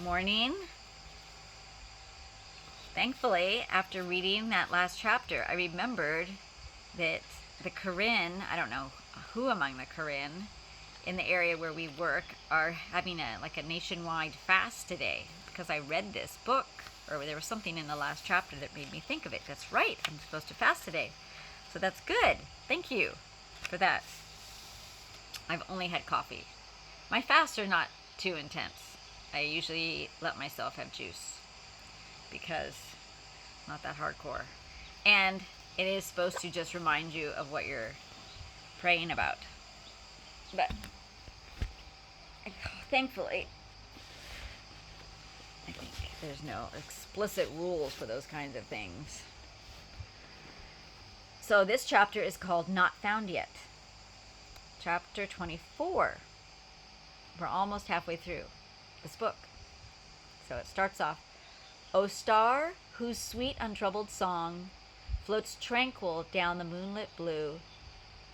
Morning. Thankfully, after reading that last chapter, I remembered that the Karen, I don't know who among the Karen in the area where we work are having a nationwide fast today because I read this book, or there was something in the last chapter that made me think of it. That's right, I'm supposed to fast today. So that's good. Thank you for that. I've only had coffee. My fasts are not too intense. I usually let myself have juice because not that hardcore. And it is supposed to just remind you of what you're praying about. But thankfully, I think there's no explicit rules for those kinds of things. So this chapter is called Not Found Yet. Chapter 24. We're almost halfway through this book. So it starts off, O star, whose sweet untroubled song floats tranquil down the moonlit blue,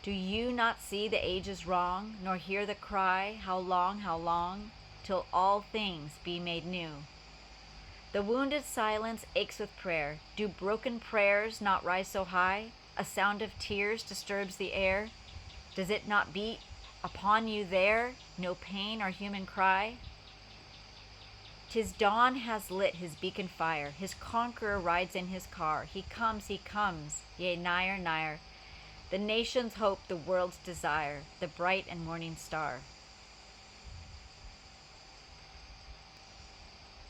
do you not see the age is wrong, nor hear the cry, how long, till all things be made new? The wounded silence aches with prayer. Do broken prayers not rise so high? A sound of tears disturbs the air. Does it not beat upon you there, no pain or human cry? 'Tis dawn has lit his beacon fire. His conqueror rides in his car. He comes, yea, nigher, nigher. The nation's hope, the world's desire, the bright and morning star.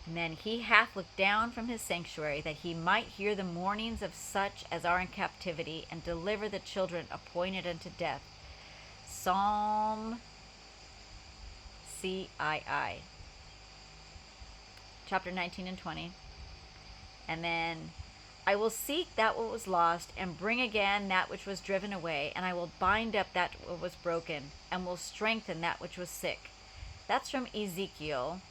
And then he hath looked down from his sanctuary, that he might hear the mournings of such as are in captivity, and deliver the children appointed unto death. Psalm CII. Chapter 19 and 20. And then, I will seek that what was lost, and bring again that which was driven away, and I will bind up that what was broken, and will strengthen that which was sick. That's from Ezekiel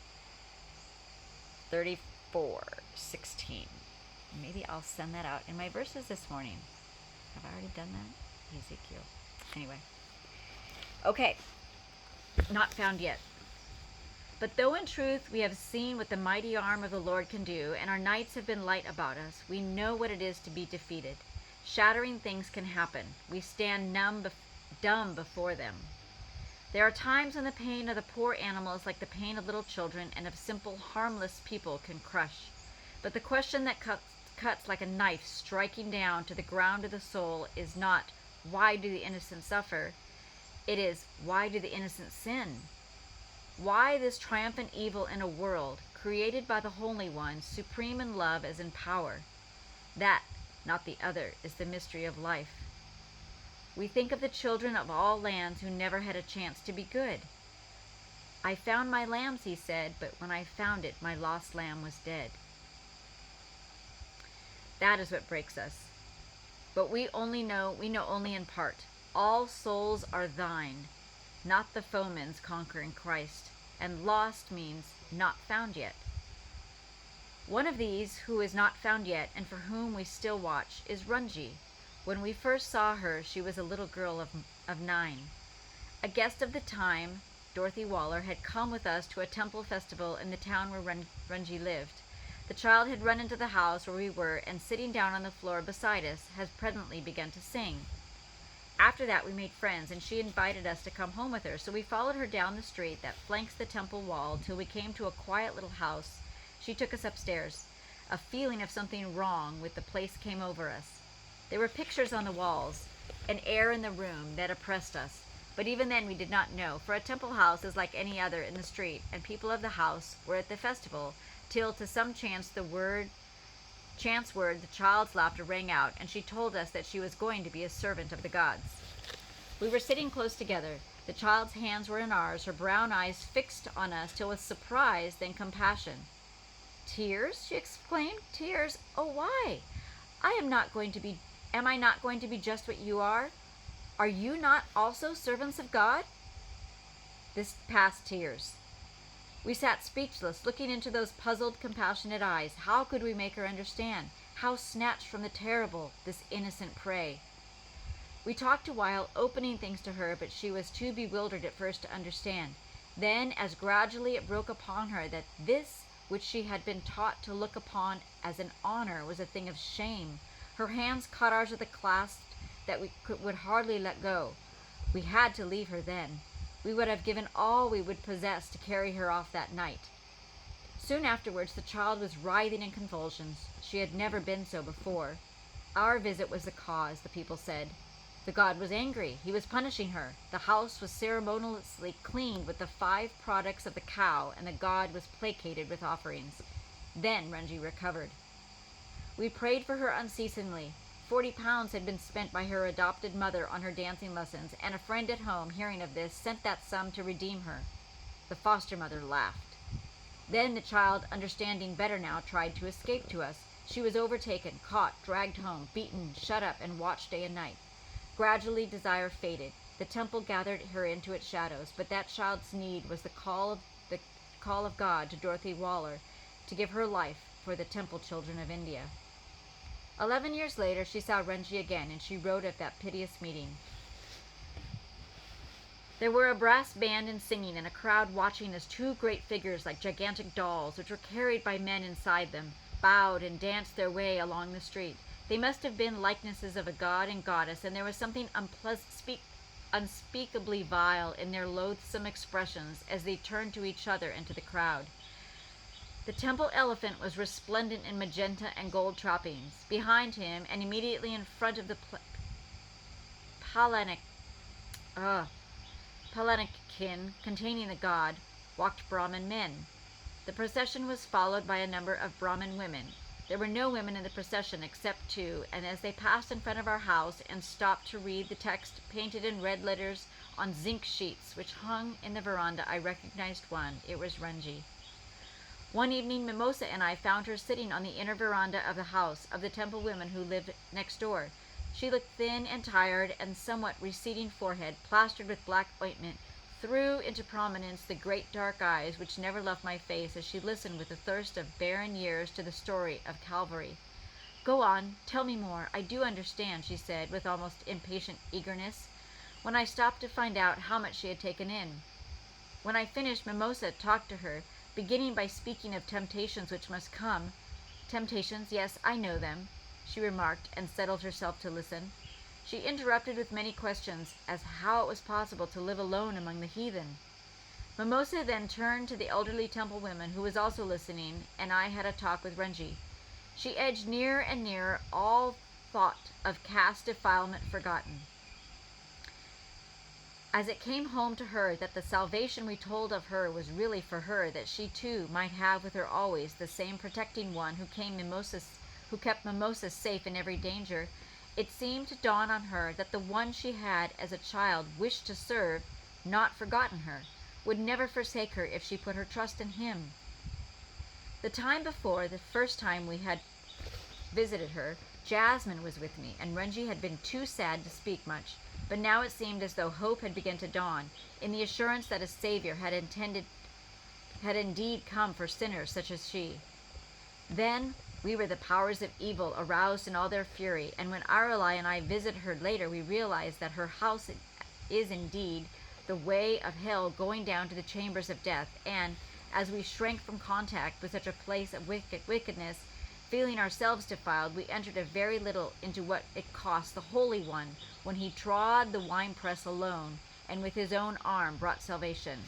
34:16. Maybe I'll send that out in my verses this morning. Have I already done that? Ezekiel. Anyway. Okay. Not found yet. But though in truth we have seen what the mighty arm of the Lord can do, and our nights have been light about us, we know what it is to be defeated. Shattering things can happen. We stand dumb before them. There are times when the pain of the poor animals, like the pain of little children and of simple, harmless people, can crush. But the question that cuts like a knife striking down to the ground of the soul is not, why do the innocent suffer? It is, why do the innocent sin? Why this triumphant evil in a world created by the Holy One, supreme in love as in power? That, not the other, is the mystery of life. We think of the children of all lands who never had a chance to be good. I found my lambs, he said, but when I found it, my lost lamb was dead. That is what breaks us. But we know only in part. All souls are thine, not the foeman's conquering Christ, and lost means not found yet. One of these who is not found yet, and for whom we still watch, is Runji. When we first saw her, she was a little girl of 9. A guest of the time, Dorothy Waller, had come with us to a temple festival in the town where Runji lived. The child had run into the house where we were, and sitting down on the floor beside us, has presently begun to sing. After that, we made friends, and she invited us to come home with her, so we followed her down the street that flanks the temple wall till we came to a quiet little house. She took us upstairs. A feeling of something wrong with the place came over us. There were pictures on the walls, an air in the room that oppressed us. But even then we did not know, for a temple house is like any other in the street, and people of the house were at the festival, till to some chance word, the child's laughter rang out, and she told us that she was going to be a servant of the gods. We were sitting close together. The child's hands were in ours, her brown eyes fixed on us till with surprise, then compassion. Tears? She exclaimed. Tears? Oh, why? Am I not going to be just what you are? Are you not also servants of God? This passed tears. We sat speechless, looking into those puzzled, compassionate eyes. How could we make her understand? How snatched from the terrible, this innocent prey? We talked a while, opening things to her, but she was too bewildered at first to understand. Then, as gradually it broke upon her that this which she had been taught to look upon as an honor, was a thing of shame. Her hands caught ours with a clasp that would hardly let go. We had to leave her then. We would have given all we would possess to carry her off that night. Soon afterwards, the child was writhing in convulsions. She had never been so before. Our visit was the cause, the people said. The god was angry. He was punishing her. The house was ceremoniously cleaned with the 5 products of the cow, and the god was placated with offerings. Then Runji recovered. We prayed for her unceasingly. 40 pounds had been spent by her adopted mother on her dancing lessons, and a friend at home, hearing of this, sent that sum to redeem her. The foster mother laughed. Then the child, understanding better now, tried to escape to us. She was overtaken, caught, dragged home, beaten, shut up, and watched day and night. Gradually desire faded. The temple gathered her into its shadows, but that child's need was the call of God to Dorothy Waller to give her life for the temple children of India. 11 years later, she saw Runji again, and she wrote of that piteous meeting. There were a brass band and singing, and a crowd watching as 2 great figures like gigantic dolls, which were carried by men inside them, bowed and danced their way along the street. They must have been likenesses of a god and goddess, and there was something unspeakably vile in their loathsome expressions as they turned to each other and to the crowd. The temple elephant was resplendent in magenta and gold trappings. Behind him, and immediately in front of the palanquin containing the god, walked Brahmin men. The procession was followed by a number of Brahmin women. There were no women in the procession except 2, and as they passed in front of our house and stopped to read the text painted in red letters on zinc sheets which hung in the veranda, I recognized one. It was Runji. One evening, Mimosa and I found her sitting on the inner veranda of the house of the temple women who lived next door. She looked thin and tired, and somewhat receding forehead, plastered with black ointment, threw into prominence the great dark eyes which never left my face as she listened with the thirst of barren years to the story of Calvary. "Go on, tell me more. I do understand," she said with almost impatient eagerness, when I stopped to find out how much she had taken in. When I finished, Mimosa talked to her, beginning by speaking of temptations which must come. "Temptations, yes, I know them," she remarked, and settled herself to listen. She interrupted with many questions as how it was possible to live alone among the heathen. Mimosa then turned to the elderly temple woman, who was also listening, and I had a talk with Runji. She edged nearer and nearer, all thought of caste defilement forgotten. As it came home to her that the salvation we told of her was really for her, that she too might have with her always the same protecting one who kept Mimosa safe in every danger, it seemed to dawn on her that the one she had as a child wished to serve, not forgotten her, would never forsake her if she put her trust in him. The time before, the first time we had visited her, Jasmine was with me, and Runji had been too sad to speak much, but now it seemed as though hope had begun to dawn, in the assurance that a Savior had indeed come for sinners such as she. Then we were the powers of evil aroused in all their fury, and when Arulai and I visited her later, we realized that her house is indeed the way of hell going down to the chambers of death, and as we shrank from contact with such a place of wickedness, feeling ourselves defiled, we entered a very little into what it cost the Holy One when he trod the winepress alone, and with his own arm brought salvation.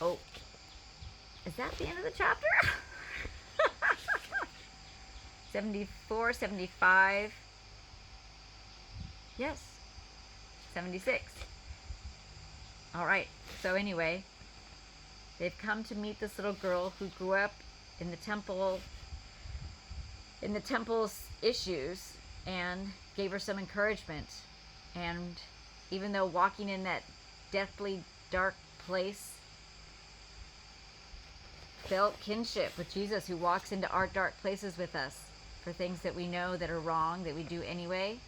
Oh, is that the end of the chapter? 74, 75. Yes, 76. All right, so anyway, they've come to meet this little girl who grew up in the temple's issues, and gave her some encouragement. And even though walking in that deathly dark place, felt kinship with Jesus, who walks into our dark places with us for things that we know that are wrong, that we do anyway,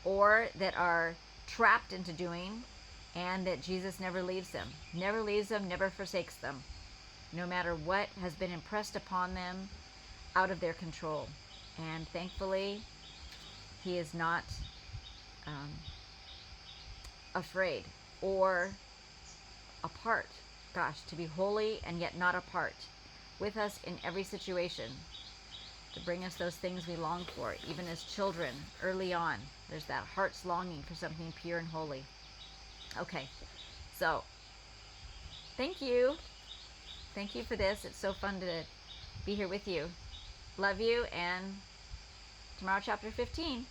or that are trapped into doing, and that Jesus never leaves them, never forsakes them, no matter what has been impressed upon them out of their control. And thankfully, he is not afraid or apart. Gosh, to be holy and yet not apart, with us in every situation, to bring us those things we long for, even as children early on. There's that heart's longing for something pure and holy. Okay, so thank you. Thank you for this. It's so fun to be here with you. Love you, and tomorrow, chapter 15.